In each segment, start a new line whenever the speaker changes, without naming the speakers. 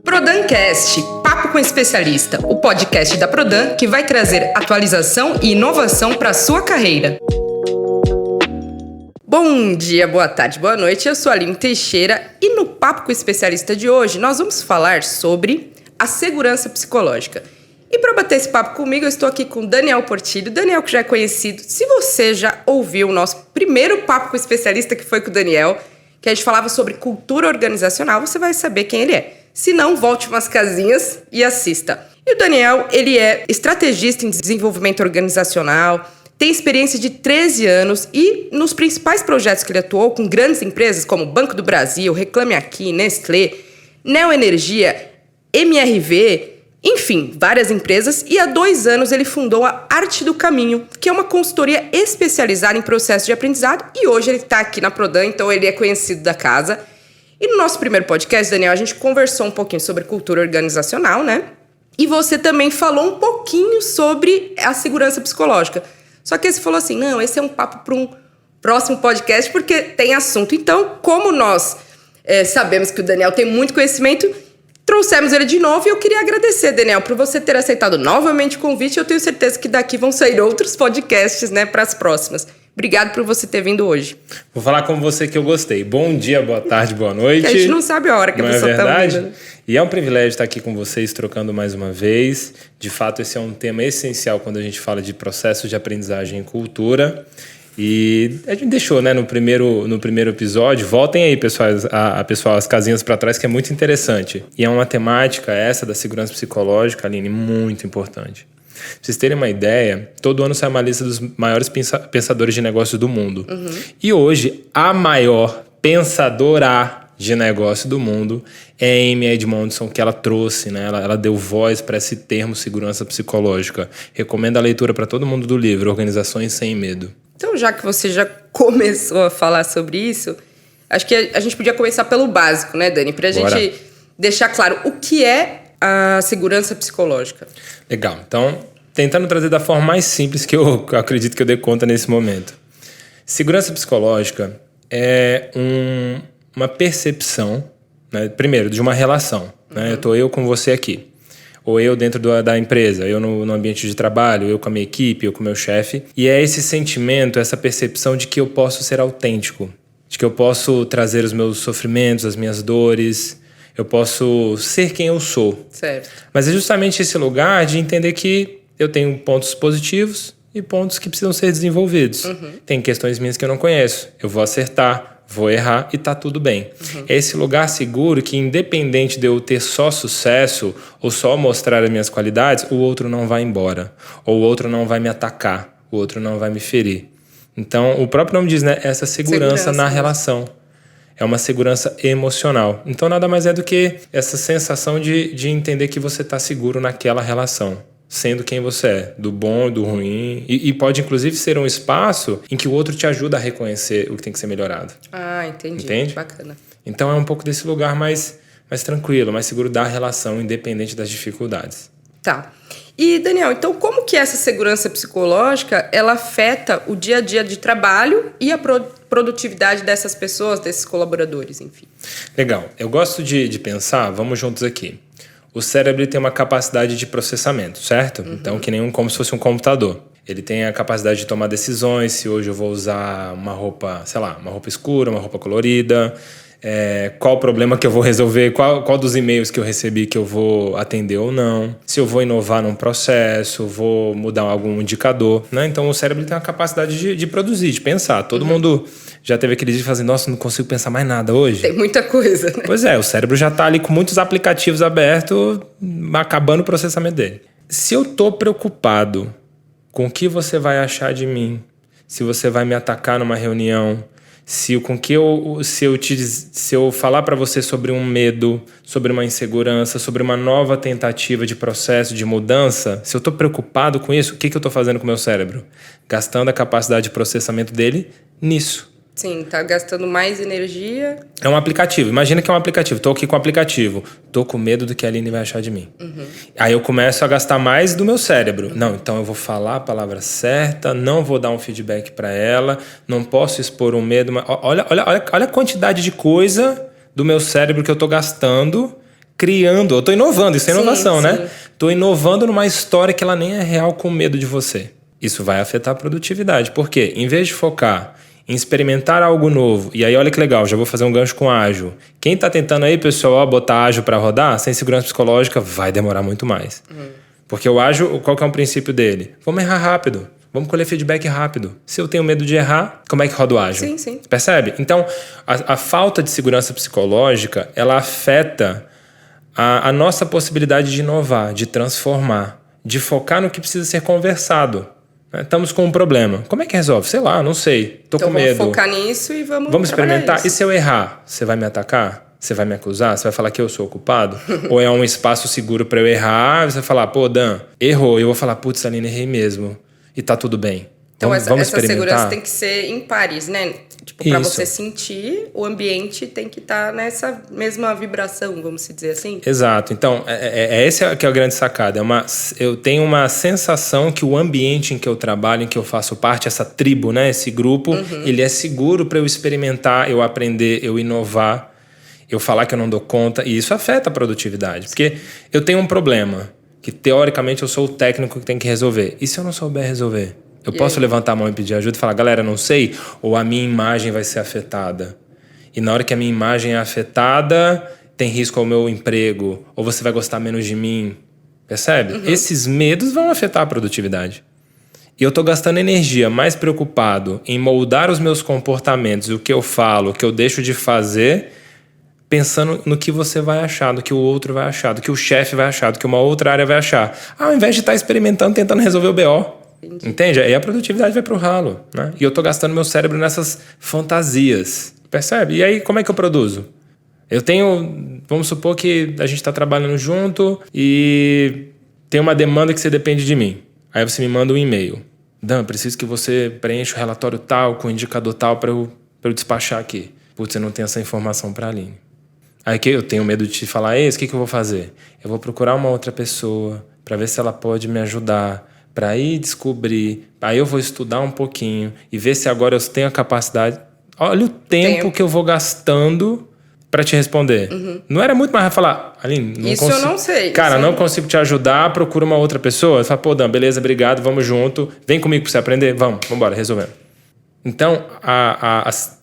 Prodancast, papo com especialista, o podcast da Prodan que vai trazer atualização e inovação para a sua carreira. Bom dia, boa tarde, boa noite, eu sou a Aline Teixeira e no Papo com o Especialista de hoje nós vamos falar sobre a segurança psicológica. E para bater esse papo comigo eu estou aqui com Daniel Portillo, Daniel que já é conhecido. Se você já ouviu o nosso primeiro Papo com o Especialista, que foi com o Daniel, que a gente falava sobre cultura organizacional, você vai saber quem ele é. Se não, volte umas casinhas e assista. E o Daniel, ele é estrategista em desenvolvimento organizacional, tem experiência de 13 anos e nos principais projetos que ele atuou com grandes empresas como Banco do Brasil, Reclame Aqui, Nestlé, Neoenergia, MRV, enfim, várias empresas. E há 2 anos ele fundou a Arte do Caminho, que é uma consultoria especializada em processo de aprendizado. E hoje ele está aqui na Prodan, então ele é conhecido da casa. E no nosso primeiro podcast, Daniel, a gente conversou um pouquinho sobre cultura organizacional, né? E você também falou um pouquinho sobre a segurança psicológica. Só que você falou assim, não, esse é um papo para um próximo podcast, porque tem assunto. Então, como nós sabemos que o Daniel tem muito conhecimento, trouxemos ele de novo e eu queria agradecer, Daniel, por você ter aceitado novamente o convite. Eu tenho certeza que daqui vão sair outros podcasts, né, para as próximas. Obrigado por você ter vindo hoje.
Vou falar com você que eu gostei. Bom dia, boa tarde, boa noite.
Que a gente não sabe a hora que a pessoa está vindo.
E é um privilégio estar aqui com vocês, trocando mais uma vez. De fato, esse é um tema essencial quando a gente fala de processos de aprendizagem e cultura. E a gente deixou, né, no primeiro episódio. Voltem aí, pessoal, as casinhas para trás, que é muito interessante. E é uma temática, essa da segurança psicológica, Aline, muito importante. Pra vocês terem uma ideia, todo ano sai uma lista dos maiores pensadores de negócios do mundo. Uhum. E hoje, a maior pensadora de negócio do mundo é a Amy Edmondson, que ela trouxe, né? Ela deu voz para esse termo segurança psicológica. Recomendo a leitura para todo mundo do livro, Organizações Sem Medo.
Então, já que você já começou a falar sobre isso, acho que a gente podia começar pelo básico, né, Dani? Pra gente deixar claro o que é a segurança psicológica.
Legal. Então, tentando trazer da forma mais simples que eu acredito que eu dei conta nesse momento. Segurança psicológica é uma percepção, né, primeiro, de uma relação. Né? Eu com você aqui. Ou eu dentro da empresa, eu no ambiente de trabalho, eu com a minha equipe, eu com o meu chefe. E é esse sentimento, essa percepção de que eu posso ser autêntico. De que eu posso trazer os meus sofrimentos, as minhas dores. Eu posso ser quem eu sou.
Certo.
Mas é justamente esse lugar de entender que eu tenho pontos positivos e pontos que precisam ser desenvolvidos. Uhum. Tem questões minhas que eu não conheço. Eu vou acertar, vou errar e tá tudo bem. Uhum. É esse lugar seguro que, independente de eu ter só sucesso ou só mostrar as minhas qualidades, o outro não vai embora. Ou o outro não vai me atacar. O outro não vai me ferir. Então, o próprio nome diz, né? Essa segurança na relação. É uma segurança emocional. Então, nada mais é do que essa sensação de entender que você está seguro naquela relação, sendo quem você é, do bom e do ruim. E pode, inclusive, ser um espaço em que o outro te ajuda a reconhecer o que tem que ser melhorado.
Ah, entendi.
Entende?
Bacana.
Então, é um pouco desse lugar mais tranquilo, mais seguro da relação, independente das dificuldades.
Tá. E, Daniel, então como que essa segurança psicológica, ela afeta o dia a dia de trabalho e a produtividade dessas pessoas, desses colaboradores, enfim?
Legal. Eu gosto de pensar, vamos juntos aqui. O cérebro tem uma capacidade de processamento, certo? Uhum. Então, como se fosse um computador. Ele tem a capacidade de tomar decisões, se hoje eu vou usar uma roupa, sei lá, uma roupa escura, uma roupa colorida, qual o problema que eu vou resolver, qual dos e-mails que eu recebi que eu vou atender ou não, se eu vou inovar num processo, vou mudar algum indicador, né? Então o cérebro tem a capacidade de produzir, de pensar. Todo mundo já teve aquele dia de fazer, nossa, não consigo pensar mais nada hoje.
Tem muita coisa, né?
Pois é, o cérebro já está ali com muitos aplicativos abertos, acabando o processamento dele. Se eu tô preocupado com o que você vai achar de mim, se você vai me atacar numa reunião, se eu falar para você sobre um medo, sobre uma insegurança, sobre uma nova tentativa de processo de mudança, se eu estou preocupado com isso, o que eu estou fazendo com o meu cérebro? Gastando a capacidade de processamento dele nisso.
Sim, tá gastando mais energia.
É um aplicativo. Imagina que é um aplicativo. Tô aqui com o aplicativo. Tô com medo do que a Aline vai achar de mim. Uhum. Aí eu começo a gastar mais do meu cérebro. Uhum. Não, então eu vou falar a palavra certa, não vou dar um feedback para ela, não posso expor um medo. Mas olha a quantidade de coisa do meu cérebro que eu tô gastando, criando. Eu tô inovando, isso é inovação, né? Tô inovando numa história que ela nem é real com medo de você. Isso vai afetar a produtividade. Por quê? Em vez de focar em experimentar algo novo, e aí olha que legal, já vou fazer um gancho com ágil. Quem tá tentando aí, pessoal, botar ágil para rodar, sem segurança psicológica, vai demorar muito mais. Porque o ágil, qual que é o princípio dele? Vamos errar rápido. Vamos colher feedback rápido. Se eu tenho medo de errar, como é que roda o ágil?
Sim.
Percebe? Então, a falta de segurança psicológica, ela afeta a nossa possibilidade de inovar, de transformar, de focar no que precisa ser conversado. Estamos com um problema. Como é que resolve? Sei lá, não sei. Tô com medo.
Vamos focar nisso e vamos
experimentar.
Isso.
E se eu errar? Você vai me atacar? Você vai me acusar? Você vai falar que eu sou o culpado? Ou é um espaço seguro para eu errar? Você vai falar, pô, Dan, errou. E eu vou falar, putz, Aline, errei mesmo. E tá tudo bem.
Então
vamos
essa segurança tem que ser em pares, né? Tipo, para você sentir, o ambiente tem que estar nessa mesma vibração, vamos dizer assim.
Exato. Então, esse que é a grande sacada. Eu tenho uma sensação que o ambiente em que eu trabalho, em que eu faço parte, essa tribo, né? Esse grupo, ele é seguro para eu experimentar, eu aprender, eu inovar, eu falar que eu não dou conta. E isso afeta a produtividade. Porque eu tenho um problema, que teoricamente eu sou o técnico que tem que resolver. E se eu não souber resolver? Eu posso levantar a mão e pedir ajuda e falar, galera, não sei, ou a minha imagem vai ser afetada. E na hora que a minha imagem é afetada, tem risco ao meu emprego, ou você vai gostar menos de mim. Percebe? Esses medos vão afetar a produtividade. E eu tô gastando energia mais preocupado em moldar os meus comportamentos, o que eu falo, o que eu deixo de fazer, pensando no que você vai achar, do que o outro vai achar, do que o chefe vai achar, do que uma outra área vai achar. Ao invés de estar experimentando, tentando resolver o BO. Entendi. Entende? Aí a produtividade vai pro ralo, né? E eu tô gastando meu cérebro nessas fantasias. Percebe? E aí, como é que eu produzo? Eu tenho... Vamos supor que a gente tá trabalhando junto e tem uma demanda que você depende de mim. Aí você me manda um e-mail. Dan, preciso que você preencha o relatório tal, com o indicador tal para eu despachar aqui. Putz, eu não tenho essa informação pra Aline. Aí que eu tenho medo de te falar isso, o que eu vou fazer? Eu vou procurar uma outra pessoa para ver se ela pode me ajudar, para ir descobrir, aí eu vou estudar um pouquinho e ver se agora eu tenho a capacidade. Olha o tempo que eu vou gastando para te responder. Não era muito mais falar, Aline, não
isso
consigo.
Eu não sei.
Cara, não consigo te ajudar, procura uma outra pessoa. Fala, pô, Dan, beleza, obrigado, vamos junto. Vem comigo para você aprender? Vamos embora, resolvemos. Então,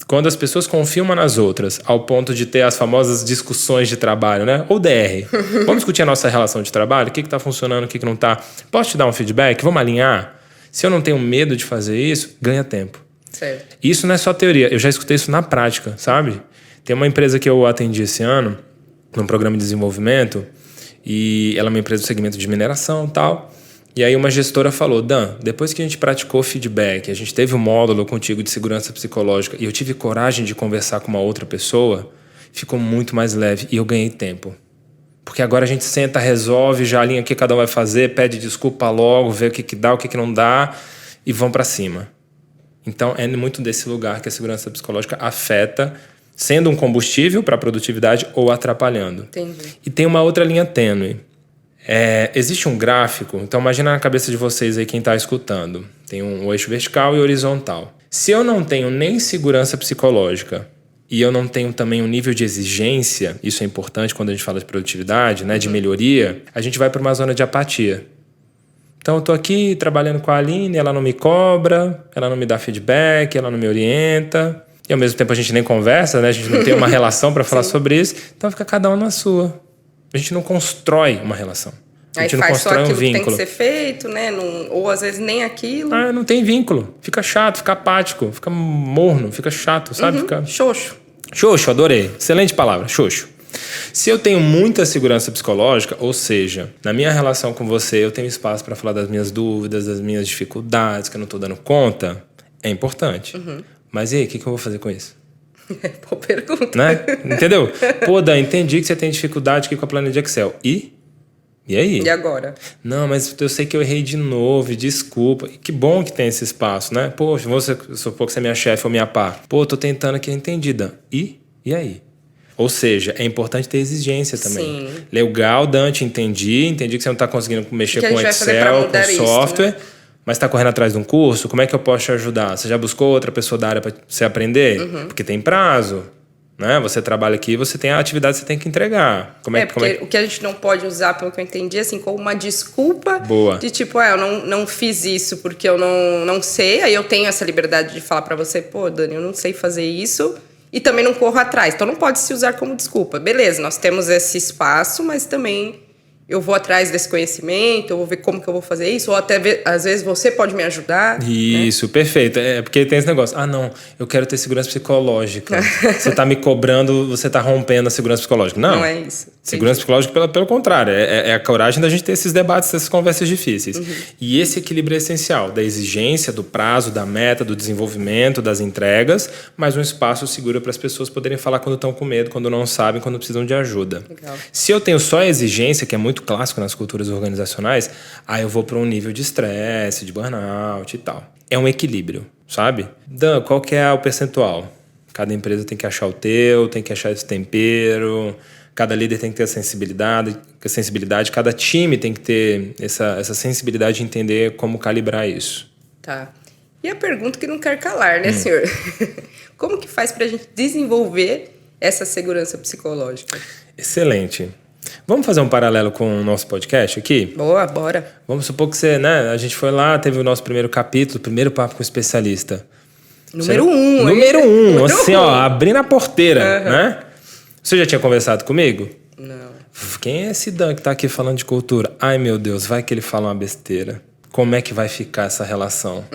quando as pessoas confiam umas nas outras, ao ponto de ter as famosas discussões de trabalho, né? Ou DR. Vamos discutir a nossa relação de trabalho? O que está funcionando, o que não está? Posso te dar um feedback? Vamos alinhar? Se eu não tenho medo de fazer isso, ganha tempo.
Certo.
Isso não é só teoria. Eu já escutei isso na prática, sabe? Tem uma empresa que eu atendi esse ano, num programa de desenvolvimento, e ela é uma empresa do segmento de mineração e tal. E aí uma gestora falou, Dan, depois que a gente praticou feedback, a gente teve um módulo contigo de segurança psicológica e eu tive coragem de conversar com uma outra pessoa, ficou muito mais leve e eu ganhei tempo. Porque agora a gente senta, resolve, já alinha o que cada um vai fazer, pede desculpa logo, vê o que dá, o que não dá e vão para cima. Então é muito desse lugar que a segurança psicológica afeta, sendo um combustível para a produtividade ou atrapalhando.
Entendi.
E tem uma outra linha tênue. Existe um gráfico, então imagina na cabeça de vocês aí quem está escutando. Tem um eixo vertical e horizontal. Se eu não tenho nem segurança psicológica e eu não tenho também um nível de exigência, isso é importante quando a gente fala de produtividade, né, de melhoria, a gente vai para uma zona de apatia. Então eu estou aqui trabalhando com a Aline, ela não me cobra, ela não me dá feedback, ela não me orienta. E ao mesmo tempo a gente nem conversa, né? A gente não tem uma relação para falar sobre isso. Então fica cada um na sua. A gente não constrói uma relação. A gente
aí
não
faz
constrói
só aquilo
um vínculo.
Que tem que ser feito, né? Ou às vezes nem aquilo.
Não tem vínculo. Fica chato, fica apático, fica morno, fica chato, sabe? Fica...
Xoxo.
Xoxo, adorei. Excelente palavra, xoxo. Se eu tenho muita segurança psicológica, ou seja, na minha relação com você, eu tenho espaço para falar das minhas dúvidas, das minhas dificuldades, que eu não estou dando conta, é importante. Mas e aí, o que eu vou fazer com isso?
Boa pergunta.
Né? Entendeu? Pô, Dan, entendi que você tem dificuldade aqui com a planilha de Excel. E aí?
E agora?
Não, mas eu sei que eu errei de novo, desculpa. E que bom que tem esse espaço, né? Poxa, você supor que você é minha chefe ou minha pá. Pô, tô tentando aqui, entendi, Dan. E aí? Ou seja, é importante ter exigência também. Sim. Legal, Dante, entendi que você não está conseguindo mexer com Excel, com software, isso, né? Mas está correndo atrás de um curso, como é que eu posso te ajudar? Você já buscou outra pessoa da área para você aprender? Porque tem prazo. Né? Você trabalha aqui, você tem a atividade que você tem que entregar.
Porque o que a gente não pode usar, pelo que eu entendi, assim, como uma desculpa de tipo, eu não fiz isso porque eu não sei, aí eu tenho essa liberdade de falar pra você, pô, Dani, eu não sei fazer isso e também não corro atrás. Então não pode se usar como desculpa. Beleza, nós temos esse espaço, mas também eu vou atrás desse conhecimento, eu vou ver como que eu vou fazer isso, ou até, às vezes, você pode me ajudar.
Isso, né? Perfeito. Porque tem esse negócio, não, eu quero ter segurança psicológica. Você tá me cobrando, você tá rompendo a segurança psicológica. Não é isso. Segurança psicológica, pelo contrário, é a coragem da gente ter esses debates, essas conversas difíceis. E esse equilíbrio é essencial, da exigência, do prazo, da meta, do desenvolvimento, das entregas, mas um espaço seguro para as pessoas poderem falar quando estão com medo, quando não sabem, quando precisam de ajuda.
Legal.
Se eu tenho só a exigência, que é muito clássico nas culturas organizacionais, aí eu vou para um nível de estresse, de burnout e tal. É um equilíbrio, sabe? Dan, qual que é o percentual? Cada empresa tem que achar o teu, tem que achar esse tempero, cada líder tem que ter a sensibilidade, cada time tem que ter essa sensibilidade de entender como calibrar isso.
Tá. E a pergunta que não quer calar, né, senhor? Como que faz pra gente desenvolver essa segurança psicológica?
Excelente. Vamos fazer um paralelo com o nosso podcast aqui?
Boa, bora.
Vamos supor que a gente foi lá, teve o nosso primeiro capítulo, primeiro papo com o especialista.
Número 1.
Número 1, assim, abrindo a porteira, né? Você já tinha conversado comigo?
Não.
Quem é esse Dan que tá aqui falando de cultura? Ai, meu Deus, vai que ele fala uma besteira. Como é que vai ficar essa relação?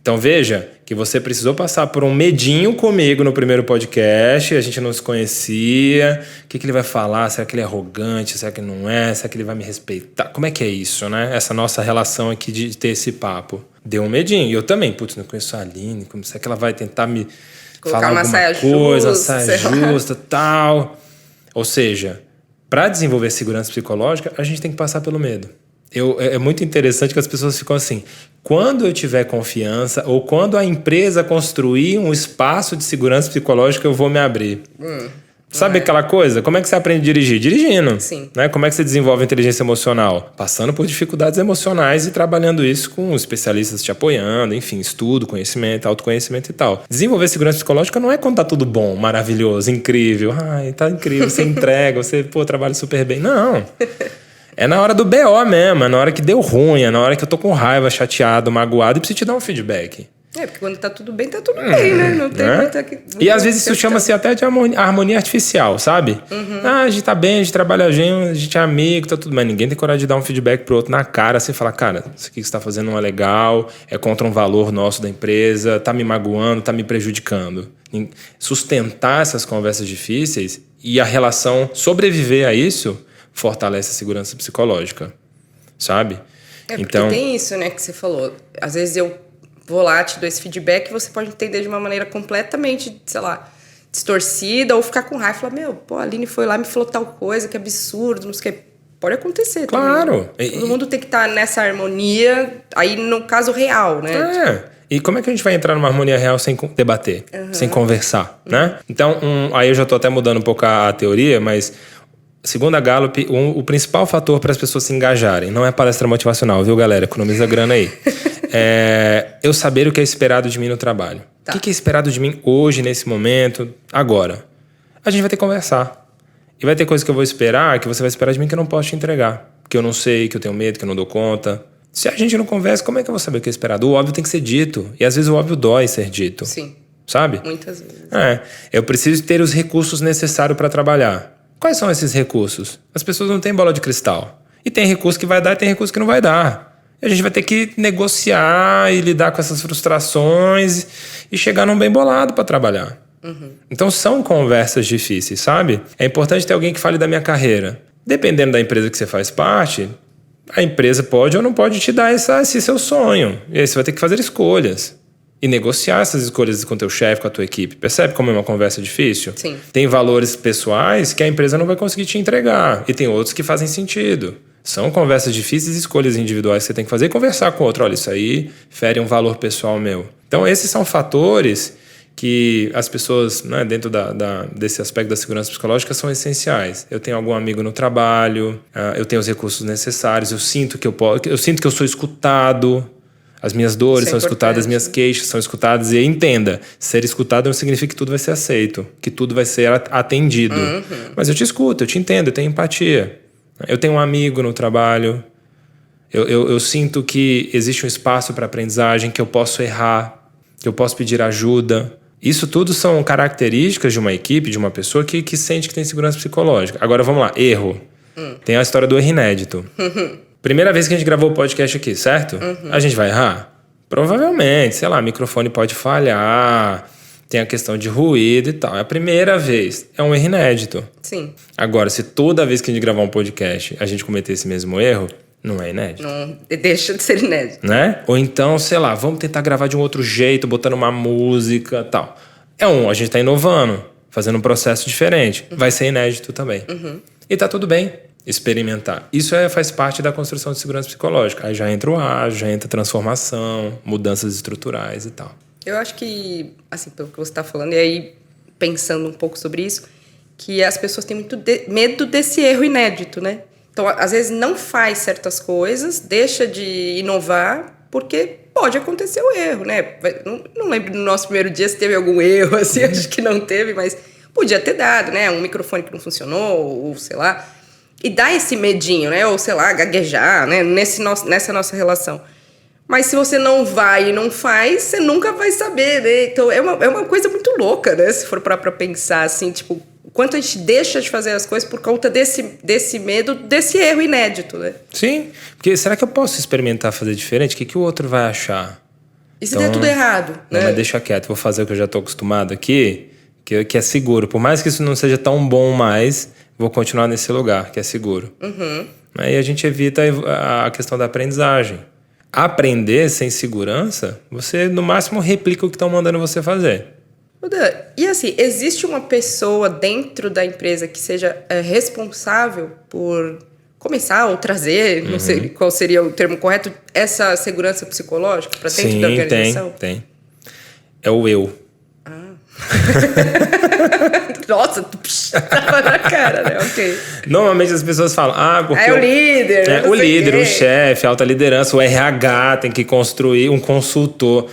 Então veja que você precisou passar por um medinho comigo no primeiro podcast, a gente não se conhecia, o que ele vai falar, será que ele é arrogante, será que ele não é, será que ele vai me respeitar? Como é que é isso, né? Essa nossa relação aqui de ter esse papo. Deu um medinho, e eu também, não conheço a Aline, como será que ela vai tentar me falar alguma coisa, saia justa, tal. Ou seja, para desenvolver segurança psicológica, a gente tem que passar pelo medo. É muito interessante que as pessoas ficam assim, quando eu tiver confiança ou quando a empresa construir um espaço de segurança psicológica, eu vou me abrir. Sabe aquela coisa? Como é que você aprende a dirigir? Dirigindo.
Sim.
Né? Como é que você desenvolve inteligência emocional? Passando por dificuldades emocionais e trabalhando isso com especialistas te apoiando, enfim, estudo, conhecimento, autoconhecimento e tal. Desenvolver segurança psicológica não é quando tá tudo bom, maravilhoso, incrível. Ai, tá incrível, você entrega, você, trabalha super bem. Não. É na hora do BO mesmo, é na hora que deu ruim, é na hora que eu tô com raiva, chateado, magoado e preciso te dar um feedback.
Porque quando tá tudo bem, né? Não tem muita...
E às vezes isso chama-se até de harmonia artificial, sabe? A gente tá bem, a gente trabalha junto, a gente é amigo, tá tudo bem. Mas ninguém tem coragem de dar um feedback pro outro na cara, assim, falar, cara, isso aqui que você tá fazendo não é legal, é contra um valor nosso da empresa, tá me magoando, tá me prejudicando. Sustentar essas conversas difíceis e a relação sobreviver a isso fortalece a segurança psicológica, sabe?
Então tem isso, né, que você falou. Às vezes eu vou lá, te dou esse feedback e você pode entender de uma maneira completamente, sei lá, distorcida ou ficar com raiva e falar, a Aline foi lá e me falou tal coisa, que absurdo, não sei o que. Pode acontecer
claro.
Também. Todo mundo tem que estar nessa harmonia, aí no caso real, né?
E como é que a gente vai entrar numa harmonia real sem debater, sem conversar, né? Então, aí eu já tô até mudando um pouco a teoria, mas... Segundo a Gallup, o principal fator para as pessoas se engajarem não é palestra motivacional, viu, galera? Economiza grana aí. É eu saber o que é esperado de mim no trabalho. Tá. O que é esperado de mim hoje, nesse momento, agora? A gente vai ter que conversar. E vai ter coisas que eu vou esperar, que você vai esperar de mim que eu não posso te entregar. Que eu não sei, que eu tenho medo, que eu não dou conta. Se a gente não conversa, como é que eu vou saber o que é esperado? O óbvio tem que ser dito. E às vezes o óbvio dói ser dito.
Sim.
Sabe?
Muitas vezes.
Eu preciso ter os recursos necessários para trabalhar. Quais são esses recursos? As pessoas não têm bola de cristal. E tem recurso que vai dar e tem recurso que não vai dar. E a gente vai ter que negociar e lidar com essas frustrações e chegar num bem bolado para trabalhar. Então são conversas difíceis, sabe? É importante ter alguém que fale da minha carreira. Dependendo da empresa que você faz parte, a empresa pode ou não pode te dar esse seu sonho. E aí você vai ter que fazer escolhas. E negociar essas escolhas com o teu chefe, com a tua equipe. Percebe como é uma conversa difícil?
Sim.
Tem valores pessoais que a empresa não vai conseguir te entregar. E tem outros que fazem sentido. São conversas difíceis e escolhas individuais que você tem que fazer e conversar com o outro. Olha, isso aí fere um valor pessoal meu. Então, esses são fatores que as pessoas, né, dentro desse aspecto da segurança psicológica, são essenciais. Eu tenho algum amigo no trabalho, eu tenho os recursos necessários, eu sinto que eu sou escutado. As minhas dores
Isso é
são escutadas, as
importante.
minhas queixas são escutadas. E entenda, ser escutado não significa que tudo vai ser aceito, que tudo vai ser atendido. Mas eu te escuto, eu te entendo, eu tenho empatia. Eu tenho um amigo no trabalho. Eu sinto que existe um espaço para aprendizagem, que eu posso errar, que eu posso pedir ajuda. Isso tudo são características de uma equipe, de uma pessoa que sente que tem segurança psicológica. Agora vamos lá, erro. Tem a história do erro inédito. Primeira vez que a gente gravou o podcast aqui, certo? A gente vai errar? Provavelmente, sei lá, microfone pode falhar, tem a questão de ruído e tal. É a primeira vez, é um erro inédito.
Sim.
Agora, se toda vez que a gente gravar um podcast a gente cometer esse mesmo erro, não é inédito.
Não deixa de ser inédito.
Né? Ou então, sei lá, vamos tentar gravar de um outro jeito, botando uma música e tal. A gente tá inovando, fazendo um processo diferente. Vai ser inédito também. E tá tudo bem experimentar. Isso faz parte da construção de segurança psicológica. Aí já entra o ágil, já entra transformação, mudanças estruturais e tal.
Eu acho que, assim, pelo que você está falando, e aí pensando um pouco sobre isso, que as pessoas têm muito medo desse erro inédito, né? Então, às vezes, não faz certas coisas, deixa de inovar, porque pode acontecer o erro, né? Não lembro no nosso primeiro dia se teve algum erro, assim, acho que não teve, mas podia ter dado, né? Um microfone que não funcionou, ou sei lá. E dá esse medinho, né? Ou sei lá, gaguejar, né? Nessa nossa relação. Mas se você não vai e não faz, você nunca vai saber, né? Então é uma coisa muito louca, né? Se for pra pensar, assim, tipo, o quanto a gente deixa de fazer as coisas por conta desse medo, desse erro inédito, né?
Sim, porque será que eu posso experimentar fazer diferente? O que o outro vai achar?
E se der tudo errado,
Não,
né?
mas deixa quieto, vou fazer o que eu já tô acostumado aqui, que é seguro. Por mais que isso não seja tão bom mais, vou continuar nesse lugar, que é seguro. Aí a gente evita a questão da aprendizagem. Aprender sem segurança, você no máximo replica o que estão mandando você fazer.
E assim, existe uma pessoa dentro da empresa que seja responsável por começar ou trazer, não sei qual seria o termo correto, essa segurança psicológica para dentro da organização?
Tem. É o eu.
Nossa, tava na cara, né? Ok.
Normalmente as pessoas falam, porque
é o líder.
o líder, o chefe, a alta liderança, o RH tem que construir um consultor.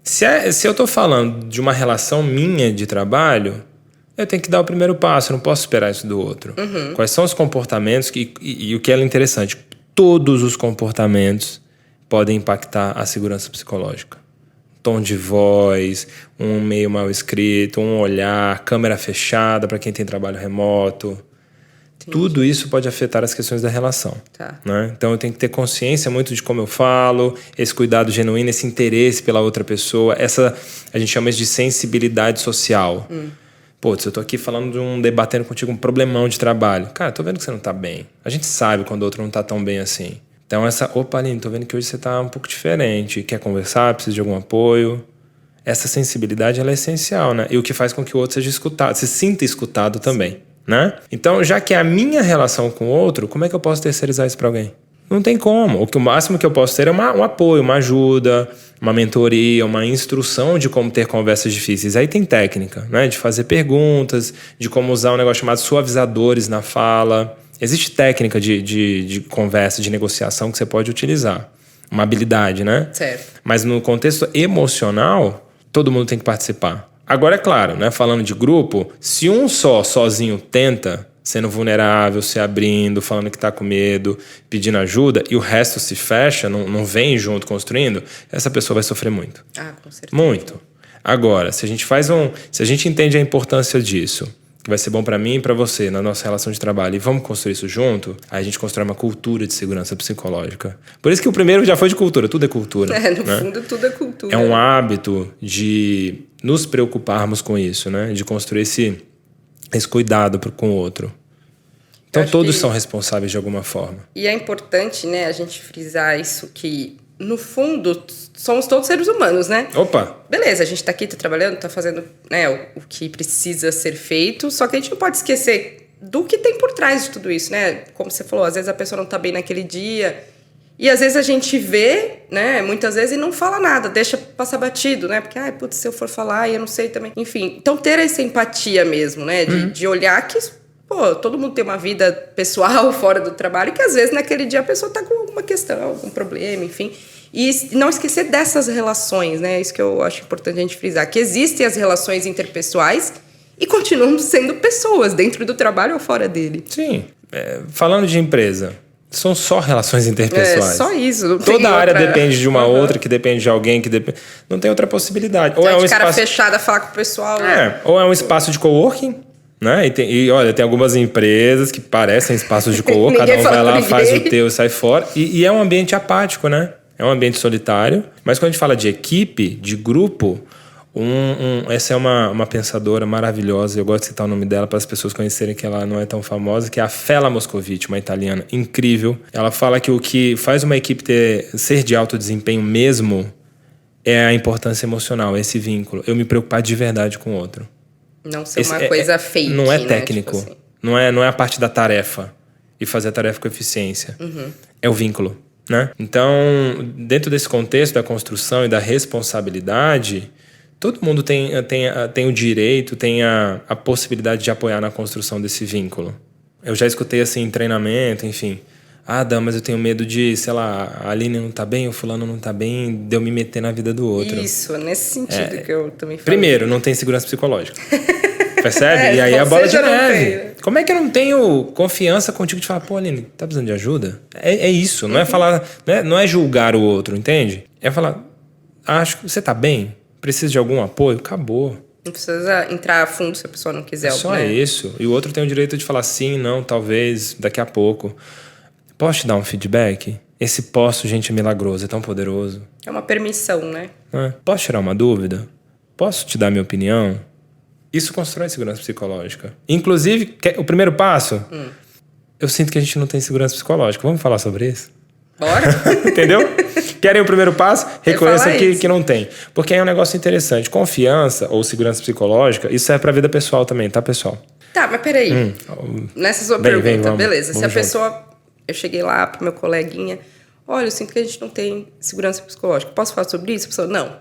Se eu tô falando de uma relação minha de trabalho, eu tenho que dar o primeiro passo, eu não posso esperar isso do outro. Quais são os comportamentos e o que é interessante, todos os comportamentos podem impactar a segurança psicológica. Tom de voz, um e-mail mal escrito, um olhar, câmera fechada para quem tem trabalho remoto. Entendi. Tudo isso pode afetar as questões da relação.
Tá.
Né? Então eu tenho que ter consciência muito de como eu falo, esse cuidado genuíno, esse interesse pela outra pessoa, a gente chama isso de sensibilidade social. Se eu tô aqui debatendo contigo um problemão de trabalho. Cara, tô vendo que você não tá bem. A gente sabe quando o outro não tá tão bem assim. Então Aline, tô vendo que hoje você tá um pouco diferente, quer conversar, precisa de algum apoio. Essa sensibilidade, ela é essencial, né? E o que faz com que o outro seja escutado, se sinta escutado também, né? Então, já que é a minha relação com o outro, como é que eu posso terceirizar isso para alguém? Não tem como. O máximo que eu posso ter é um apoio, uma ajuda, uma mentoria, uma instrução de como ter conversas difíceis. Aí tem técnica, né? De fazer perguntas, de como usar um negócio chamado suavizadores na fala. Existe técnica de conversa, de negociação que você pode utilizar. Uma habilidade, né?
Certo.
Mas no contexto emocional, todo mundo tem que participar. Agora, é claro, né? Falando de grupo, se um sozinho tenta, sendo vulnerável, se abrindo, falando que tá com medo, pedindo ajuda, e o resto se fecha, não vem junto construindo, essa pessoa vai sofrer muito.
Com certeza.
Muito. Agora, se a gente entende a importância disso, que vai ser bom para mim e para você na nossa relação de trabalho, e vamos construir isso junto, aí a gente constrói uma cultura de segurança psicológica. Por isso que o primeiro já foi de cultura, tudo é cultura.
No fundo, tudo é cultura.
É um hábito de nos preocuparmos com isso, né? De construir esse cuidado com o outro. Então todos são responsáveis de alguma forma.
E é importante, né, a gente frisar isso que, no fundo, somos todos seres humanos, né?
Opa!
Beleza, a gente tá aqui, tá trabalhando, tá fazendo, né, o que precisa ser feito, só que a gente não pode esquecer do que tem por trás de tudo isso, né? Como você falou, às vezes a pessoa não tá bem naquele dia, e às vezes a gente vê, né, muitas vezes, e não fala nada, deixa passar batido, né? Porque, se eu for falar, eu não sei também. Enfim, então ter essa empatia mesmo, né? De olhar que, todo mundo tem uma vida pessoal fora do trabalho, que às vezes naquele dia a pessoa tá com alguma questão, algum problema, enfim. E não esquecer dessas relações, né? Isso que eu acho importante a gente frisar. Que existem as relações interpessoais e continuam sendo pessoas dentro do trabalho ou fora dele.
Sim. Falando de empresa, são só relações interpessoais.
Só isso. Não
Toda
tem
área
outra...
depende de uma outra, que depende de alguém, que depende... Não tem outra possibilidade. Ou
é um
espaço...
cara fechado a falar com o pessoal.
Ou é um espaço de coworking, né? Olha, tem algumas empresas que parecem espaços de coworking, cada um vai lá, faz o teu e sai fora. E é um ambiente apático, né? É um ambiente solitário. Mas quando a gente fala de equipe, de grupo... essa é uma pensadora maravilhosa, eu gosto de citar o nome dela para as pessoas conhecerem que ela não é tão famosa, que é a Fela Moscovici, uma italiana incrível. Ela fala que o que faz uma equipe ser de alto desempenho mesmo é a importância emocional, esse vínculo. Eu me preocupar de verdade com o outro.
Não ser uma coisa fake,
não é
né?
técnico,
Tipo assim.
não é a parte da tarefa e fazer a tarefa com eficiência. É o vínculo, né? Então, dentro desse contexto da construção e da responsabilidade... Todo mundo tem o direito, tem a possibilidade de apoiar na construção desse vínculo. Eu já escutei assim em treinamento, enfim. Dan, mas eu tenho medo de, sei lá, a Aline não tá bem, o fulano não tá bem, de eu me meter na vida do outro.
Isso, nesse sentido que eu também falei.
Primeiro, não tem segurança psicológica. Percebe? E aí a bola de neve. Como é que eu não tenho confiança contigo de falar, pô, Aline, tá precisando de ajuda? É isso, não é falar, não é julgar o outro, entende? É falar, acho que você tá bem? Precisa de algum apoio? Acabou.
Não precisa entrar a fundo se a pessoa não quiser.
Só isso. E o outro tem o direito de falar sim, não, talvez, daqui a pouco. Posso te dar um feedback? Esse posso, gente, é milagroso, é tão poderoso.
É uma permissão, né?
Posso tirar uma dúvida? Posso te dar minha opinião? Isso constrói segurança psicológica. Inclusive, o primeiro passo, eu sinto que a gente não tem segurança psicológica. Vamos falar sobre isso?
Bora?
Entendeu? Querem o primeiro passo? Reconheça que não tem. Porque aí é um negócio interessante. Confiança ou segurança psicológica, isso serve pra vida pessoal também, tá, pessoal?
Tá, mas peraí. Nessa sua pergunta,
vamos,
beleza.
Vamos
se a
junto.
pessoa... Eu cheguei lá pro meu coleguinha... Olha, eu sinto que a gente não tem segurança psicológica. Posso falar sobre isso? A pessoa, não.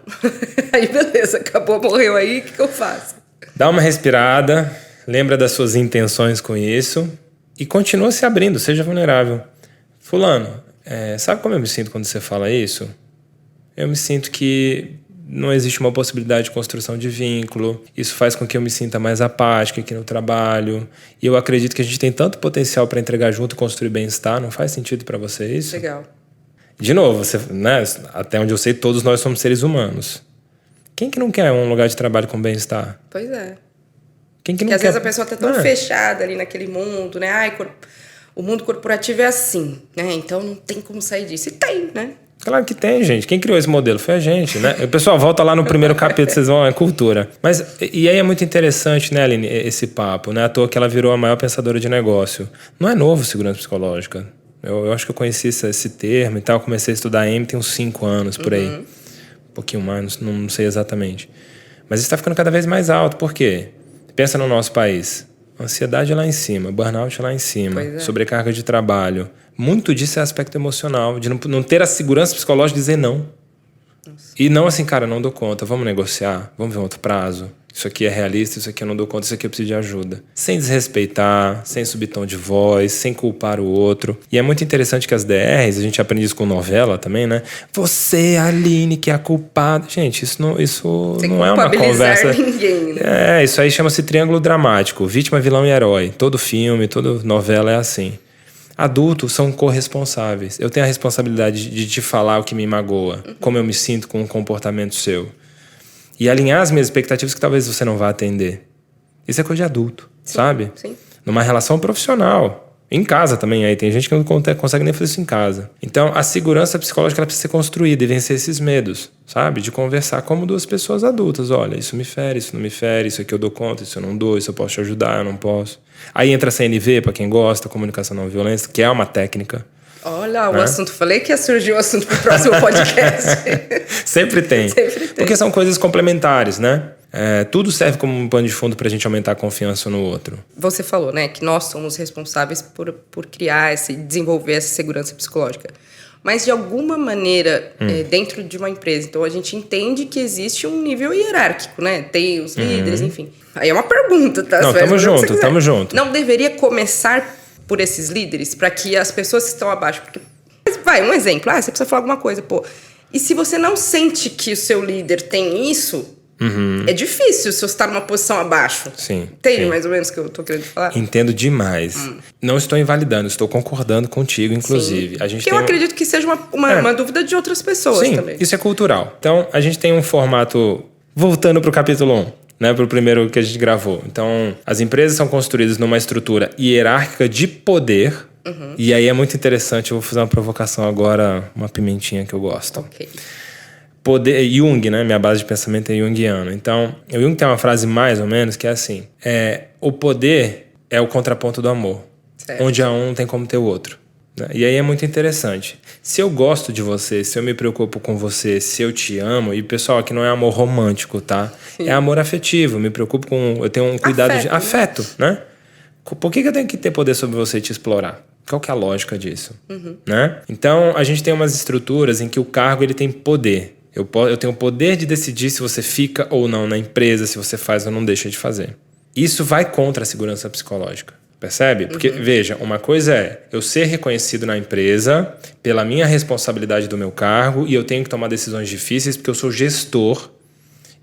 Aí, beleza. Acabou, morreu aí. O que eu faço?
Dá uma respirada. Lembra das suas intenções com isso. E continua se abrindo. Seja vulnerável. Fulano... sabe como eu me sinto quando você fala isso? Eu me sinto que não existe uma possibilidade de construção de vínculo. Isso faz com que eu me sinta mais apática aqui no trabalho. E eu acredito que a gente tem tanto potencial para entregar junto e construir bem-estar. Não faz sentido para você isso?
Legal.
De novo, né, até onde eu sei, todos nós somos seres humanos. Quem que não quer um lugar de trabalho com bem-estar?
Pois é.
Quem que não
Porque às
quer...
vezes a pessoa tá tão fechada ali naquele mundo, né? O mundo corporativo é assim, né? Então não tem como sair disso. E tem, né?
Claro que tem, gente. Quem criou esse modelo foi a gente, né? O pessoal volta lá no primeiro capítulo, vocês vão, é cultura. Mas, e aí é muito interessante, né, Aline, esse papo, né? À toa que ela virou a maior pensadora de negócio. Não é novo segurança psicológica. Eu acho que eu conheci esse termo e tal. Comecei a estudar M tem uns 5 anos, por aí. Um pouquinho mais, não sei exatamente. Mas isso está ficando cada vez mais alto. Por quê? Pensa no nosso país. Ansiedade lá em cima, burnout lá em cima, sobrecarga de trabalho. Muito disso é aspecto emocional, de não ter a segurança psicológica de dizer não. Nossa. E não assim, cara, não dou conta, vamos negociar, vamos ver um outro prazo. Isso aqui é realista, isso aqui eu não dou conta, isso aqui eu preciso de ajuda. Sem desrespeitar, sem subir tom de voz, sem culpar o outro. E é muito interessante que as DRs, a gente aprende isso com novela também, né? Você, Aline, que é a culpada. Gente, isso não é uma conversa...
ninguém, né?
Isso aí chama-se triângulo dramático. Vítima, vilão e herói. Todo filme, toda novela é assim. Adultos são corresponsáveis. Eu tenho a responsabilidade de te falar o que me magoa, como eu me sinto com um comportamento seu. E alinhar as minhas expectativas que talvez você não vá atender. Isso é coisa de adulto, sabe?
Sim.
Numa relação profissional. Em casa também, aí tem gente que não consegue nem fazer isso em casa. Então, a segurança psicológica ela precisa ser construída e vencer esses medos, sabe? De conversar como duas pessoas adultas. Olha, isso me fere, isso não me fere, isso aqui eu dou conta, isso eu não dou, isso eu posso te ajudar, eu não posso. Aí entra a CNV, para quem gosta, comunicação não violência, que é uma técnica.
Olha, o assunto. Falei que ia surgir o assunto pro próximo podcast.
Sempre tem.
Sempre tem.
Porque são coisas complementares, né? Tudo serve como um pano de fundo pra gente aumentar a confiança no outro.
Você falou, né, que nós somos responsáveis por criar desenvolver essa segurança psicológica. Mas, de alguma maneira, dentro de uma empresa, então a gente entende que existe um nível hierárquico, né? Tem os líderes, enfim. Aí é uma pergunta, tá?
Não, tamo junto.
Não deveria começar por esses líderes para que as pessoas que estão abaixo... Porque, um exemplo. Você precisa falar alguma coisa, pô... E se você não sente que o seu líder tem isso, é difícil se você está numa posição abaixo.
Sim.
Entende mais ou menos o que eu tô querendo falar?
Entendo demais. Não estou invalidando, estou concordando contigo, inclusive.
Sim. Eu acredito que seja uma dúvida de outras pessoas também.
Isso é cultural. Então, a gente tem um formato... Voltando para o capítulo 1, né, para o primeiro que a gente gravou. Então, as empresas são construídas numa estrutura hierárquica de poder. E aí é muito interessante, eu vou fazer uma provocação agora, uma pimentinha que eu gosto.
Ok.
Poder, Jung, né? Minha base de pensamento é junguiano. Então, o Jung tem uma frase mais ou menos que é assim: o poder é o contraponto do amor, certo. Onde um não tem como ter o outro. Né? E aí é muito interessante. Se eu gosto de você, se eu me preocupo com você, se eu te amo, e pessoal, aqui não é amor romântico, tá? Sim. É amor afetivo, me preocupo com... Eu tenho um cuidado de afeto, né? Por que eu tenho que ter poder sobre você e te explorar? Qual que é a lógica disso? Né? Então, a gente tem umas estruturas em que o cargo ele tem poder. Eu tenho o poder de decidir se você fica ou não na empresa, se você faz ou não deixa de fazer. Isso vai contra a segurança psicológica. Percebe? Porque, veja, uma coisa é eu ser reconhecido na empresa pela minha responsabilidade do meu cargo e eu tenho que tomar decisões difíceis porque eu sou gestor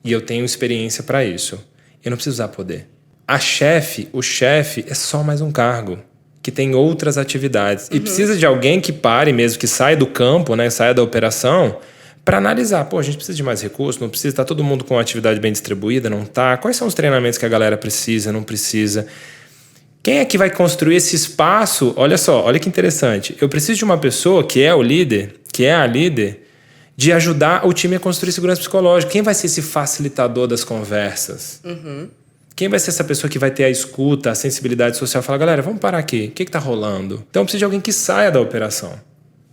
e eu tenho experiência para isso. Eu não preciso usar poder. O chefe é só mais um cargo que tem outras atividades. E precisa de alguém que pare mesmo, que saia do campo, né, saia da operação, para analisar. Pô, a gente precisa de mais recursos, não precisa, tá todo mundo com uma atividade bem distribuída, não tá? Quais são os treinamentos que a galera precisa, não precisa? Quem é que vai construir esse espaço? Olha só, olha que interessante. Eu preciso de uma pessoa que é o líder, que é a líder, de ajudar o time a construir segurança psicológica. Quem vai ser esse facilitador das conversas? Quem vai ser essa pessoa que vai ter a escuta, a sensibilidade social? Fala, galera, vamos parar aqui. O que está rolando? Então, eu preciso de alguém que saia da operação,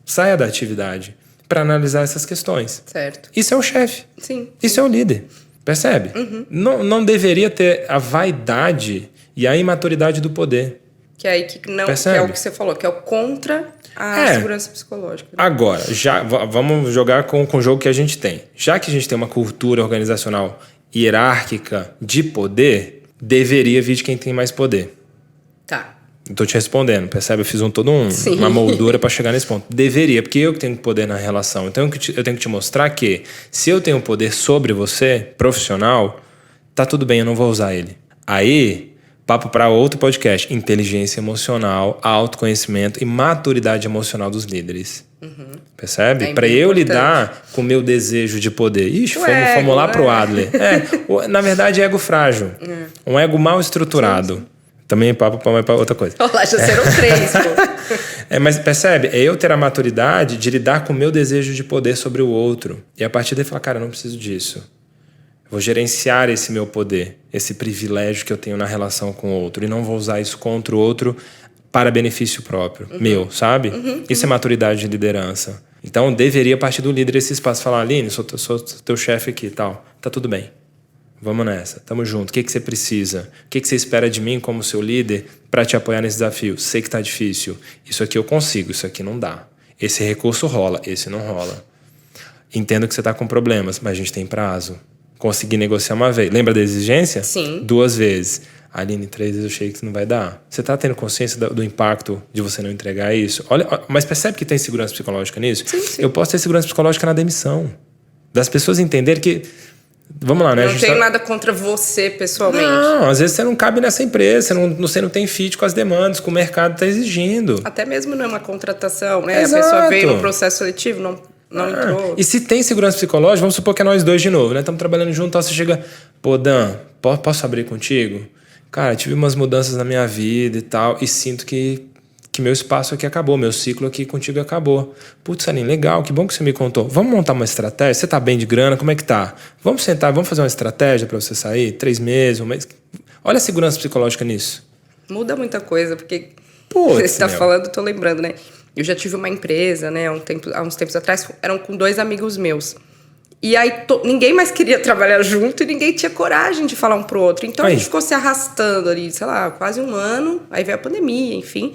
saia da atividade, para analisar essas questões.
Certo.
Isso é o chefe.
Sim.
Isso é o líder. Percebe? Não deveria ter a vaidade e a imaturidade do poder.
Que é aí que é o que você falou, que é o contra a segurança psicológica.
Agora, vamos jogar com o jogo que a gente tem. Já que a gente tem uma cultura organizacional hierárquica de poder, deveria vir de quem tem mais poder.
Tá.
Estou te respondendo, percebe? Eu fiz uma moldura para chegar nesse ponto. Deveria, porque eu que tenho poder na relação. Então eu tenho que te mostrar que se eu tenho poder sobre você, profissional, tá tudo bem, eu não vou usar ele. Aí, papo para outro podcast. Inteligência emocional, autoconhecimento e maturidade emocional dos líderes. Percebe? Para eu lidar com o meu desejo de poder. Ixi, fomos lá pro Adler. Na verdade, ego frágil. Um ego mal estruturado. Sim. Também papo para outra coisa.
Olá, já serão 3, pô.
Mas percebe? É eu ter a maturidade de lidar com o meu desejo de poder sobre o outro. E a partir daí falar, cara, eu não preciso disso. Eu vou gerenciar esse meu poder, esse privilégio que eu tenho na relação com o outro. E não vou usar isso contra o outro para benefício próprio. Meu, sabe? Isso é maturidade de liderança. Então, deveria partir do líder esse espaço. Falar, Aline, sou teu chefe aqui e tal. Tá tudo bem. Vamos nessa, tamo junto. O que você precisa? O que você espera de mim como seu líder para te apoiar nesse desafio? Sei que tá difícil. Isso aqui eu consigo, isso aqui não dá. Esse recurso rola, esse não rola. Entendo que você tá com problemas, mas a gente tem prazo. Consegui negociar uma vez. Lembra da exigência?
Sim. 2
vezes. Aline, 3 vezes eu achei que isso não vai dar. Você tá tendo consciência do impacto de você não entregar isso? Olha, mas percebe que tem segurança psicológica nisso?
Sim.
Eu posso ter segurança psicológica na demissão. Das pessoas entenderem que... Vamos lá, né?
Não tenho nada contra você pessoalmente.
Não, às vezes você não cabe nessa empresa, você não tem fit com as demandas que o mercado está exigindo.
Até mesmo numa contratação, né?
Exato.
A pessoa veio no processo seletivo, não entrou.
E se tem segurança psicológica, vamos supor que é nós dois de novo, né? Estamos trabalhando junto, você chega, pô, Dan, posso abrir contigo? Cara, tive umas mudanças na minha vida e tal, e sinto que meu espaço aqui acabou, meu ciclo aqui contigo acabou. Putz, Aline, legal, que bom que você me contou. Vamos montar uma estratégia? Você tá bem de grana? Como é que tá? Vamos sentar, vamos fazer uma estratégia para você sair? 3 meses, 1 mês? Olha a segurança psicológica nisso.
Muda muita coisa, porque você está falando, tô lembrando, né? Eu já tive uma empresa, né, há uns tempos atrás, eram com 2 amigos meus. E aí ninguém mais queria trabalhar junto e ninguém tinha coragem de falar um pro outro. Então a gente ficou se arrastando ali, sei lá, quase 1 ano. Aí veio a pandemia, enfim.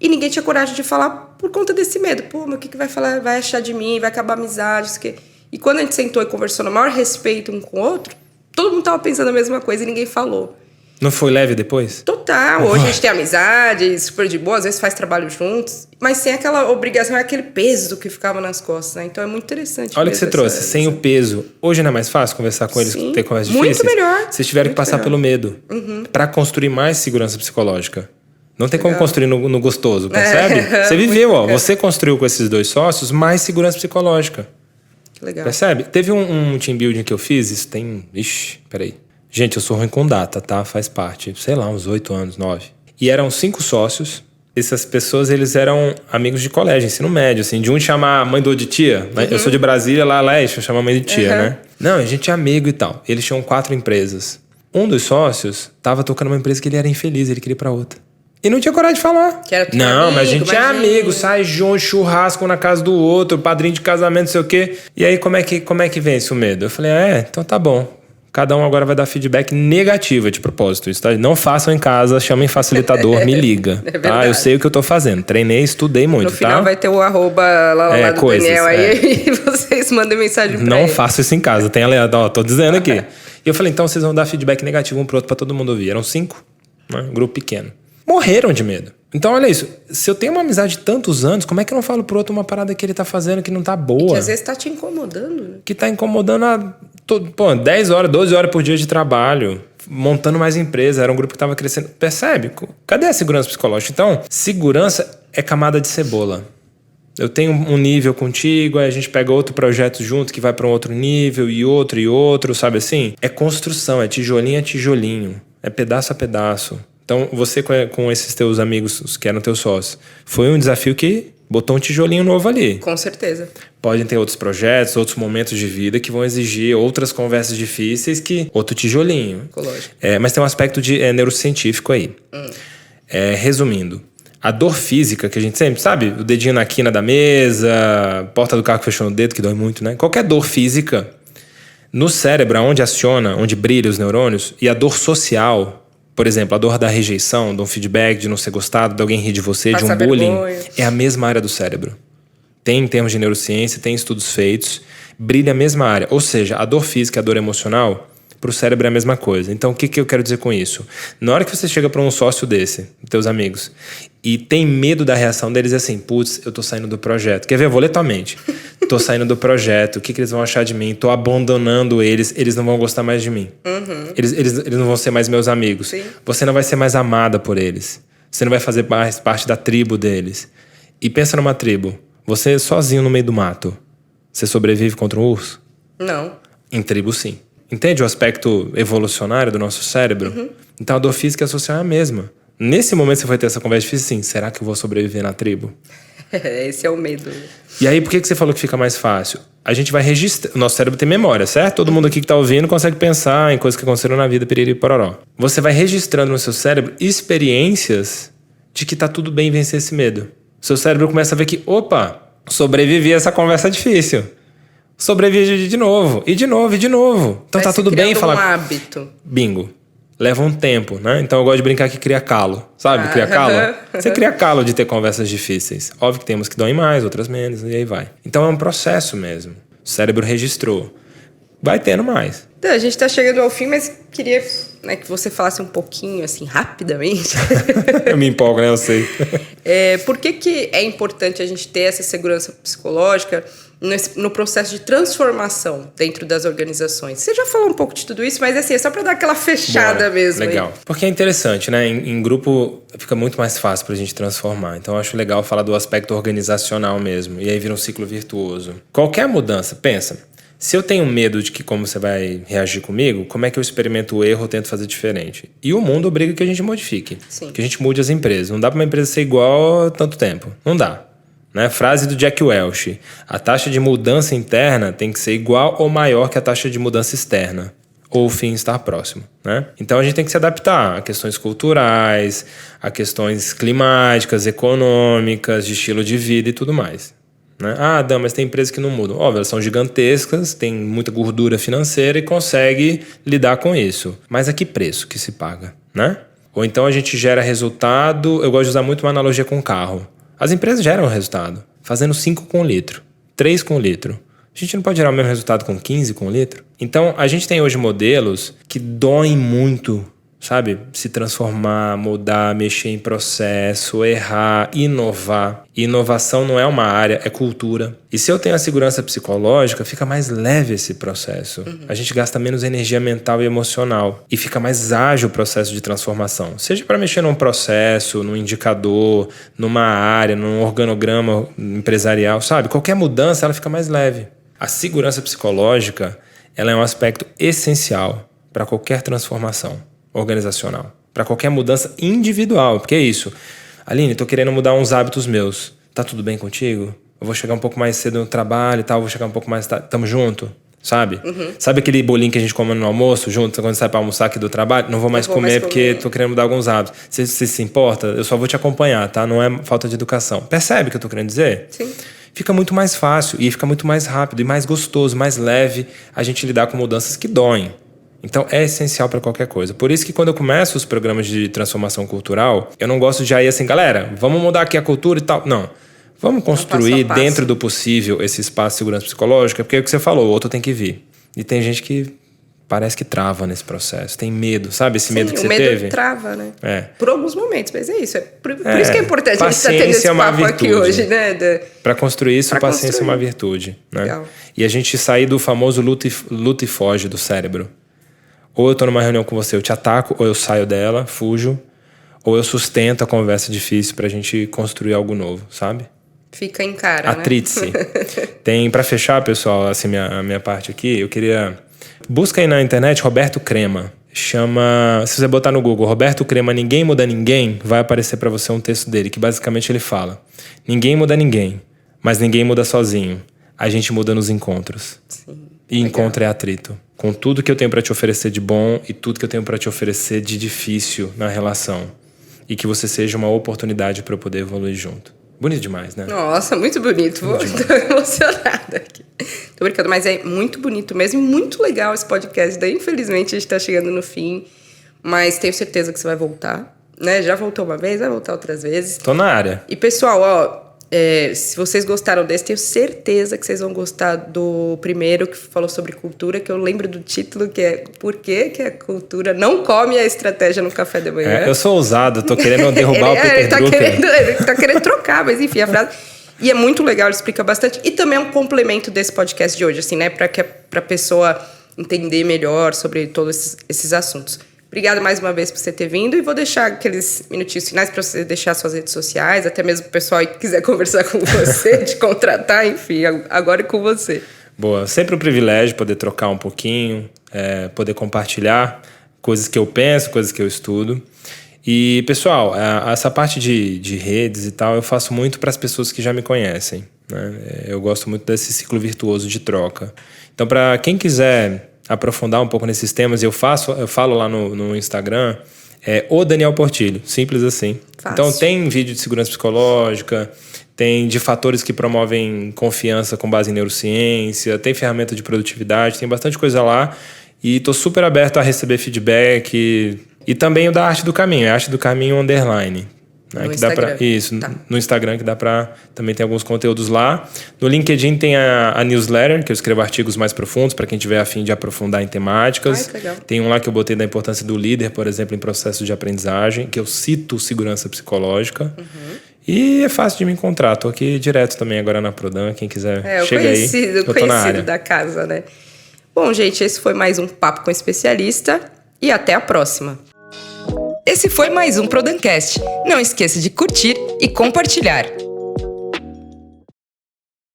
E ninguém tinha coragem de falar por conta desse medo. Pô, mas o que vai falar? Vai achar de mim? Vai acabar a amizade? Isso que... E quando a gente sentou e conversou no maior respeito um com o outro, todo mundo tava pensando a mesma coisa e ninguém falou.
Não foi leve depois?
Total. Hoje a gente tem amizade, super de boa, às vezes faz trabalho juntos, mas sem aquela obrigação, aquele peso que ficava nas costas, né? Então é muito interessante.
Olha o que você trouxe, sem o peso. Hoje não é mais fácil conversar com eles, ter conversas difíceis?
Muito melhor.
Vocês tiveram que passar pelo medo para construir mais segurança psicológica. Não tem como construir no gostoso, percebe? Você viveu, ó. Você construiu com esses 2 sócios mais segurança psicológica.
Legal.
Percebe? Teve um team building que eu fiz, isso tem... Ixi, peraí. Gente, eu sou ruim com data, tá? Faz parte. Sei lá, uns 8 anos, 9. E eram 5 sócios. Essas pessoas, eles eram amigos de colégio, ensino médio, assim. De um chamar mãe do de tia. Eu sou de Brasília, lá leste, chama mãe de tia, né? Não, a gente é amigo e tal. Eles tinham 4 empresas. Um dos sócios tava tocando uma empresa que ele era infeliz, ele queria ir pra outra. E não tinha coragem de falar. Não, mas a gente é amigo, sai junto, churrasco na casa do outro, padrinho de casamento, não sei o quê. E aí, como é que vence o medo? Eu falei, então tá bom. Cada um agora vai dar feedback negativo de propósito. Isso, tá? Não façam em casa, chamem facilitador, me liga. Tá? Eu sei o que eu tô fazendo. Treinei, estudei muito,
no final vai ter o arroba lá do coisas, Daniel aí e vocês mandem mensagem pra ele.
Não façam isso em casa, tem ó, tô dizendo aqui. E eu falei, então vocês vão dar feedback negativo um pro outro pra todo mundo ouvir. Eram 5, né? Um grupo pequeno. Morreram de medo. Então, olha isso. Se eu tenho uma amizade de tantos anos, como é que eu não falo pro outro uma parada que ele tá fazendo que não tá boa?
Que às vezes tá te incomodando. Né?
Que tá incomodando 10 horas, 12 horas por dia de trabalho, montando mais empresa. Era um grupo que tava crescendo. Percebe? Cadê a segurança psicológica? Então, segurança é camada de cebola. Eu tenho um nível contigo, aí a gente pega outro projeto junto que vai para um outro nível e outro, sabe assim? É construção, é tijolinho a tijolinho, é pedaço a pedaço. Então, você com esses teus amigos, os que eram teus sócios, foi um desafio que botou um tijolinho novo ali.
Com certeza.
Podem ter outros projetos, outros momentos de vida que vão exigir outras conversas difíceis que... Outro tijolinho.
Lógico.
Mas tem um aspecto de neurocientífico aí. Resumindo, a dor física que a gente sempre... Sabe? O dedinho na quina da mesa, porta do carro que fechou no dedo, que dói muito, né? Qualquer dor física, no cérebro, onde brilha os neurônios, e a dor social... Por exemplo, a dor da rejeição, de um feedback, de não ser gostado, de alguém rir de você, de um bullying, é a mesma área do cérebro. Tem em termos de neurociência, tem estudos feitos, brilha a mesma área. Ou seja, a dor física e a dor emocional, para o cérebro é a mesma coisa. Então, o que eu quero dizer com isso? Na hora que você chega para um sócio desse, teus amigos, e tem medo da reação deles, é assim, putz, eu tô saindo do projeto. Quer ver? Eu vou ler tua mente. Tô saindo do projeto, o que eles vão achar de mim? Tô abandonando eles não vão gostar mais de mim. Eles não vão ser mais meus amigos.
Sim.
Você não vai ser mais amada por eles. Você não vai fazer mais parte da tribo deles. E pensa numa tribo. Você sozinho no meio do mato. Você sobrevive contra um urso?
Não.
Em tribo, sim. Entende o aspecto evolucionário do nosso cérebro? Então a dor física e a social é a mesma. Nesse momento você vai ter essa conversa difícil, sim. Será que eu vou sobreviver na tribo?
Esse é o medo.
E aí, por que você falou que fica mais fácil? A gente vai registrar... O nosso cérebro tem memória, certo? Todo mundo aqui que tá ouvindo consegue pensar em coisas que aconteceram na vida, piriri e pororó. Você vai registrando no seu cérebro experiências de que tá tudo bem vencer esse medo. Seu cérebro começa a ver que, opa, sobrevivi a essa conversa difícil. Sobrevive de novo, e de novo, e de novo. Então tá tudo bem falar...
um hábito.
Bingo. Leva um tempo, né? Então eu gosto de brincar que cria calo. Sabe? Cria calo. Você cria calo de ter conversas difíceis. Óbvio que tem umas que doem mais, outras menos, e aí vai. Então é um processo mesmo. O cérebro registrou. Vai tendo mais.
Então, a gente tá chegando ao fim, mas queria que você falasse um pouquinho, assim, rapidamente.
Eu me empolgo, né? Eu sei.
Por que é importante a gente ter essa segurança psicológica no processo de transformação dentro das organizações? Você já falou um pouco de tudo isso, mas assim, é só para dar aquela fechada mesmo.
Legal.
Aí.
Porque é interessante, né? Em grupo fica muito mais fácil pra gente transformar. Então eu acho legal falar do aspecto organizacional mesmo. E aí vira um ciclo virtuoso. Qualquer mudança, pensa. Se eu tenho medo de que como você vai reagir comigo, como é que eu experimento o erro ou tento fazer diferente? E o mundo obriga que a gente modifique.
Sim.
Que a gente mude as empresas. Não dá pra uma empresa ser igual há tanto tempo. Não dá. Né? Frase do Jack Welch. A taxa de mudança interna tem que ser igual ou maior que a taxa de mudança externa. Ou o fim estar próximo. Né? Então a gente tem que se adaptar a questões culturais, a questões climáticas, econômicas, de estilo de vida e tudo mais. Né? Ah, Dan, mas tem empresas que não mudam. Óbvio, elas são gigantescas, têm muita gordura financeira e conseguem lidar com isso. Mas a que preço que se paga? Né? Ou então a gente gera resultado... Eu gosto de usar muito uma analogia com o carro. As empresas geram resultado, fazendo 5 com litro, 3 com litro. A gente não pode gerar o mesmo resultado com 15 com litro? Então, a gente tem hoje modelos que doem muito sabe? Se transformar, mudar, mexer em processo, errar, inovar. Inovação não é uma área, é cultura. E se eu tenho a segurança psicológica, fica mais leve esse processo. A gente gasta menos energia mental e emocional. E fica mais ágil o processo de transformação. Seja para mexer num processo, num indicador, numa área, num organograma empresarial, sabe? Qualquer mudança, ela fica mais leve. A segurança psicológica, ela é um aspecto essencial para qualquer transformação organizacional, para qualquer mudança individual, porque é isso. Aline, tô querendo mudar uns hábitos meus. Tá tudo bem contigo? Eu vou chegar um pouco mais cedo no trabalho e tal, vou chegar um pouco mais tarde. Tamo junto, sabe? Sabe aquele bolinho que a gente come no almoço, junto, quando sai pra almoçar aqui do trabalho? Não vou mais comer porque tô querendo mudar alguns hábitos. Você se importa? Eu só vou te acompanhar, tá? Não é falta de educação. Percebe o que eu tô querendo dizer?
Sim.
Fica muito mais fácil e fica muito mais rápido e mais gostoso, mais leve a gente lidar com mudanças que doem. Então é essencial para qualquer coisa. Por isso que quando eu começo os programas de transformação cultural, eu não gosto de ir assim, galera, vamos mudar aqui a cultura e tal. Não. Vamos construir passo a passo, dentro do possível esse espaço de segurança psicológica, porque é o que você falou, o outro tem que vir. E tem gente que parece que trava nesse processo, tem medo, sabe? Esse medo que você teve.
O medo trava, né?
É.
Por alguns momentos, mas é isso. Por isso que é importante a gente estar tendo esse papo aqui hoje, né? Para
construir isso, paciência é uma virtude. Né? Legal. E a gente sair do famoso luta e foge do cérebro. Ou eu tô numa reunião com você, eu te ataco, ou eu saio dela, fujo, ou eu sustento a conversa difícil pra gente construir algo novo, sabe?
Fica em cara,
Atrite-se. Né? Tem, pra fechar, pessoal, assim, a minha parte aqui, eu queria... Busca aí na internet Roberto Crema. Chama... Se você botar no Google, Roberto Crema, Ninguém Muda Ninguém, vai aparecer pra você um texto dele, que basicamente ele fala: ninguém muda ninguém, mas ninguém muda sozinho. A gente muda nos encontros. Sim. E encontro é atrito. Com tudo que eu tenho para te oferecer de bom e tudo que eu tenho para te oferecer de difícil na relação. E que você seja uma oportunidade para eu poder evoluir junto. Bonito demais, né?
Nossa, muito bonito. Tô emocionada aqui. Tô brincando, mas é muito bonito mesmo e muito legal esse podcast. Daí, infelizmente, a gente tá chegando no fim. Mas tenho certeza que você vai voltar, né? Já voltou uma vez, vai voltar outras vezes.
Tô na área.
E, pessoal, ó... se vocês gostaram desse, tenho certeza que vocês vão gostar do primeiro, que falou sobre cultura, que eu lembro do título, que é Por que a cultura não come a estratégia no café da manhã.
Eu sou ousado, tô querendo derrubar o Peter Drucker.
Ele tá querendo trocar, mas enfim, a frase... E é muito legal, ele explica bastante. E também é um complemento desse podcast de hoje, assim, né? Pra pessoa entender melhor sobre todos esses assuntos. Obrigada mais uma vez por você ter vindo e vou deixar aqueles minutinhos finais para você deixar suas redes sociais, até mesmo o pessoal que quiser conversar com você, te contratar, enfim, agora é com você.
Boa, sempre um privilégio poder trocar um pouquinho, poder compartilhar coisas que eu penso, coisas que eu estudo. E, pessoal, essa parte de redes e tal, eu faço muito para as pessoas que já me conhecem, né? Eu gosto muito desse ciclo virtuoso de troca. Então, para quem quiser aprofundar um pouco nesses temas, eu falo lá no Instagram, o Daniel Portillo, simples assim. Fácil. Então tem vídeo de segurança psicológica, tem de fatores que promovem confiança com base em neurociência, tem ferramenta de produtividade, tem bastante coisa lá e tô super aberto a receber feedback e também o da Arte do Caminho, Arte do Caminho _ Né,
no
que
Instagram.
Dá pra, isso, tá. No Instagram que dá pra... Também tem alguns conteúdos lá. No LinkedIn tem a newsletter, que eu escrevo artigos mais profundos para quem tiver a fim de aprofundar em temáticas.
Que legal.
Tem um lá que eu botei da importância do líder, por exemplo, em processos de aprendizagem, que eu cito segurança psicológica. E é fácil de me encontrar. Tô aqui direto também agora na Prodan. Quem quiser, chega aí. Eu tô na área.
Da casa, né? Bom, gente, esse foi mais um Papo com Especialista e até a próxima. Esse foi mais um Prodancast. Não esqueça de curtir e compartilhar.